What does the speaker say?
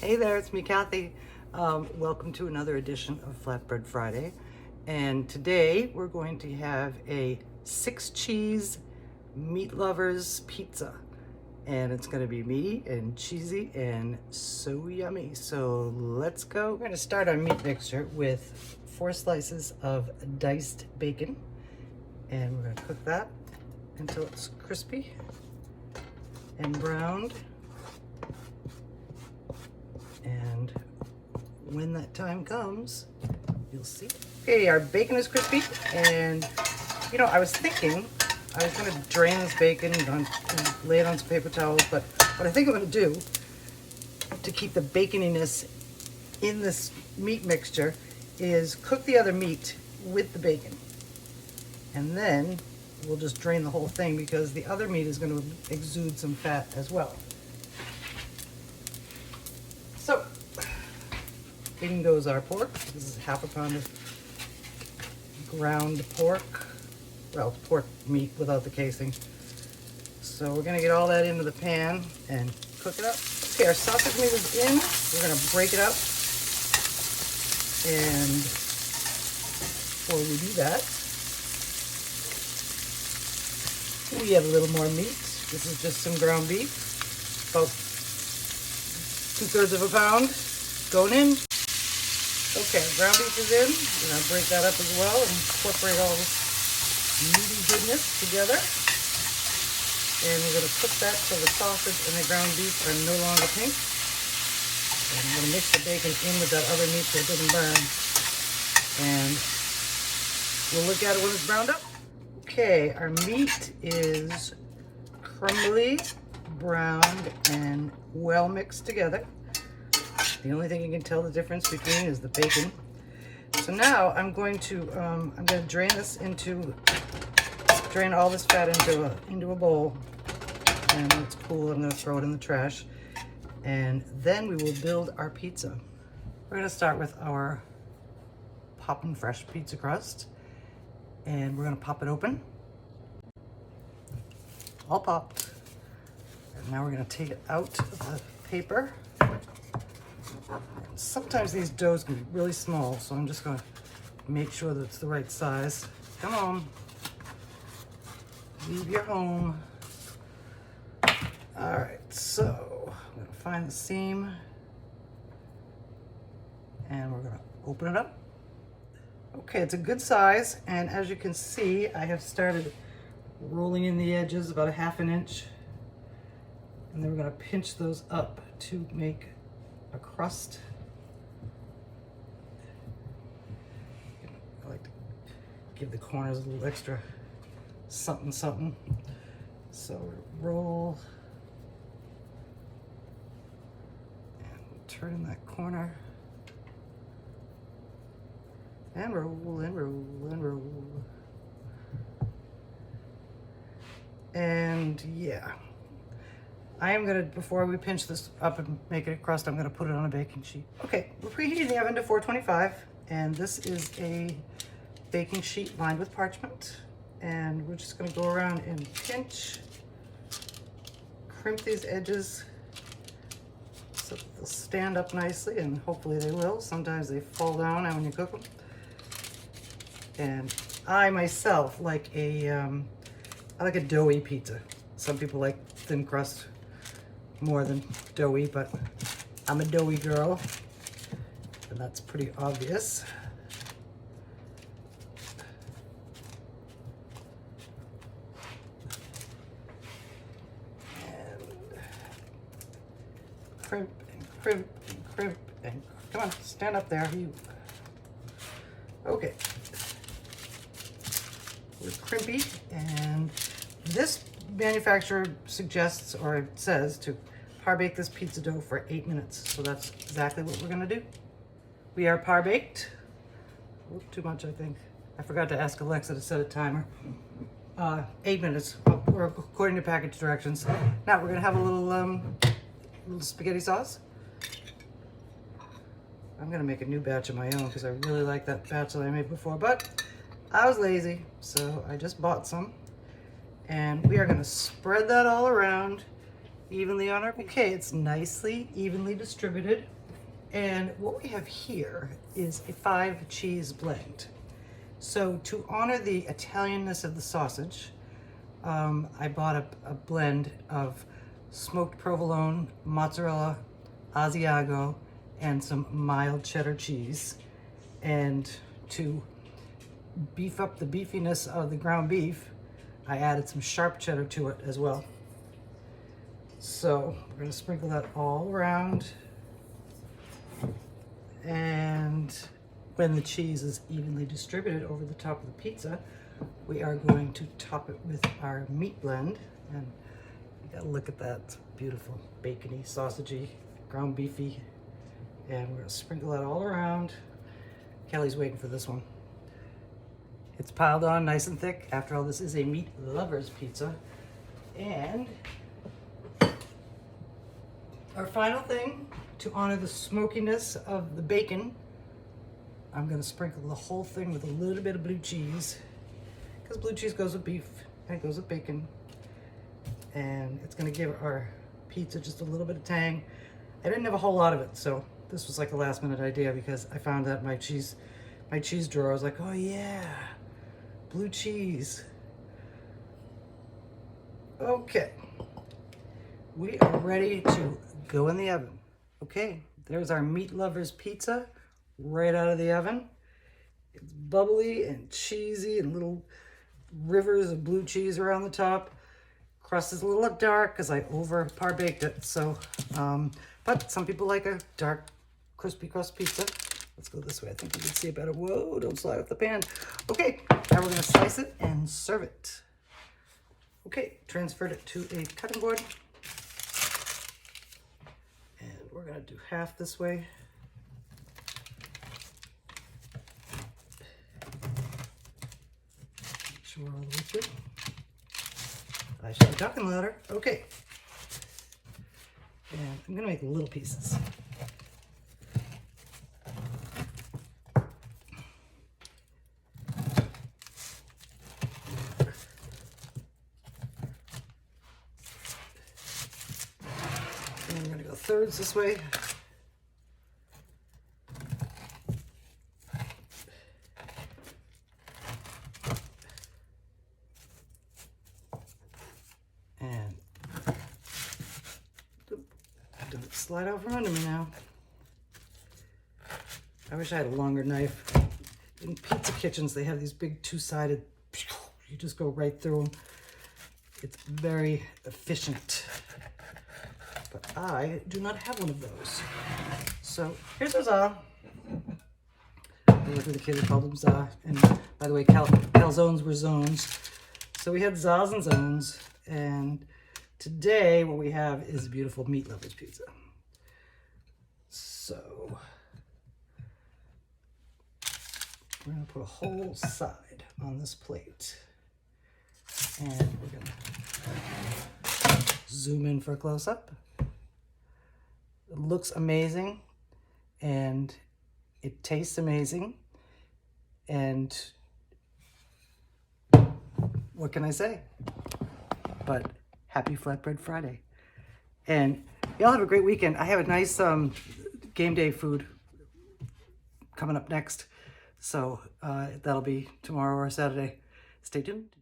Hey there, it's me, Kathy. Welcome to another edition of Flatbread Friday. And today we're going to have a 6-cheese meat lovers pizza. And it's going to be meaty and cheesy and so yummy. So let's go. We're going to start our meat mixture with 4 slices of diced bacon. And we're going to cook that until it's crispy and browned. And when that time comes, you'll see. Okay, our bacon is crispy, and you know, I was thinking I was gonna drain this bacon and lay it on some paper towels, but what I think I'm gonna do to keep the baconiness in this meat mixture is cook the other meat with the bacon. And then we'll just drain the whole thing because the other meat is gonna exude some fat as well. So, in goes our pork. This is half a pound of ground pork. Well, it's pork meat without the casing. So we're gonna get all that into the pan and cook it up. Okay, our sausage meat is in. We're gonna break it up. And before we do that, we have a little more meat. This is just some ground beef, about 2/3 of a pound going in. Okay, ground beef is in. We're gonna break that up as well and incorporate all this meaty goodness together. And we're gonna cook that till the sausage and the ground beef are no longer pink. And I'm gonna mix the bacon in with that other meat so it doesn't burn. And we'll look at it when it's browned up. Okay, our meat is crumbly, browned, and well mixed together. The only thing you can tell the difference between is the bacon. So now I'm going to drain all this fat into a bowl, and when it's cool, I'm going to throw it in the trash, and then we will build our pizza. We're going to start with our poppin' fresh pizza crust, and we're going to pop it open. All popped. And now we're going to take it out of the paper. Sometimes these doughs can be really small, so I'm just going to make sure that it's the right size. Come on. Leave your home. All right, so I'm going to find the seam, and we're going to open it up. Okay, it's a good size, and as you can see, I have started rolling in the edges about 1/2 inch, and then we're going to pinch those up to make a crust. I like to give the corners a little extra something. So roll and turn in that corner and roll and roll and roll. And yeah. I am gonna, before we pinch this up and make it a crust, I'm gonna put it on a baking sheet. Okay, we're preheating the oven to 425, and this is a baking sheet lined with parchment. And we're just gonna go around and pinch, crimp these edges so that they'll stand up nicely, and hopefully they will. Sometimes they fall down when you cook them. And I myself like I like a doughy pizza. Some people like thin crust more than doughy, but I'm a doughy girl, and that's pretty obvious. And crimp and crimp and crimp and come on, stand up there, you. Okay, we're crimpy, and this manufacturer suggests, or it says, to par bake this pizza dough for 8 minutes. So that's exactly what we're gonna do. We are par baked. Oops, too much, I think. I forgot to ask Alexa to set a timer. 8 minutes, or according to package directions. Now we're gonna have a little spaghetti sauce. I'm gonna make a new batch of my own because I really like that batch that I made before, but I was lazy, so I just bought some. And we are gonna spread that all around evenly on our, okay, it's nicely evenly distributed. And what we have here is a 5 cheese blend. So to honor the Italianness of the sausage, I bought a blend of smoked provolone, mozzarella, Asiago, and some mild cheddar cheese. And to beef up the beefiness of the ground beef, I added some sharp cheddar to it as well. So we're gonna sprinkle that all around. And when the cheese is evenly distributed over the top of the pizza, we are going to top it with our meat blend. And you gotta look at that, it's beautiful, bacony, sausagey, ground beefy. And we're gonna sprinkle that all around. Kelly's waiting for this one. It's piled on nice and thick. After all, this is a meat lover's pizza. And our final thing, to honor the smokiness of the bacon, I'm gonna sprinkle the whole thing with a little bit of blue cheese, because blue cheese goes with beef and it goes with bacon. And it's gonna give our pizza just a little bit of tang. I didn't have a whole lot of it, so this was like a last minute idea because I found that my cheese drawer, I was like, oh yeah, blue cheese. Okay, we are ready to go in the oven. Okay, there's our meat lover's pizza right out of the oven. It's bubbly and cheesy and little rivers of blue cheese around the top. Crust is a little dark because I over par baked it. So, but some people like a dark, crispy crust pizza. Let's go this way. I think you can see it better. Whoa, don't slide off the pan. Okay, now we're gonna slice it and serve it. Okay, transferred it to a cutting board. And we're gonna do half this way. Make sure we're all the way through. I should be talking louder. Okay. And I'm gonna make little pieces. And I'm gonna go thirds this way. And don't slide out from under me now. I wish I had a longer knife. In pizza kitchens, they have these big two-sided, you just go right through them. It's very efficient. But I do not have one of those. So here's our za. I worked with a kid who called them za. And by the way, calzones were zones. So we had zas and zones. And today what we have is a beautiful meat lover's pizza. So we're gonna put a whole side on this plate. And we're gonna zoom in for a close-up. It looks amazing and it tastes amazing. And what can I say? But happy Flatbread Friday. And y'all have a great weekend. I have a nice game day food coming up next. So that'll be tomorrow or Saturday. Stay tuned.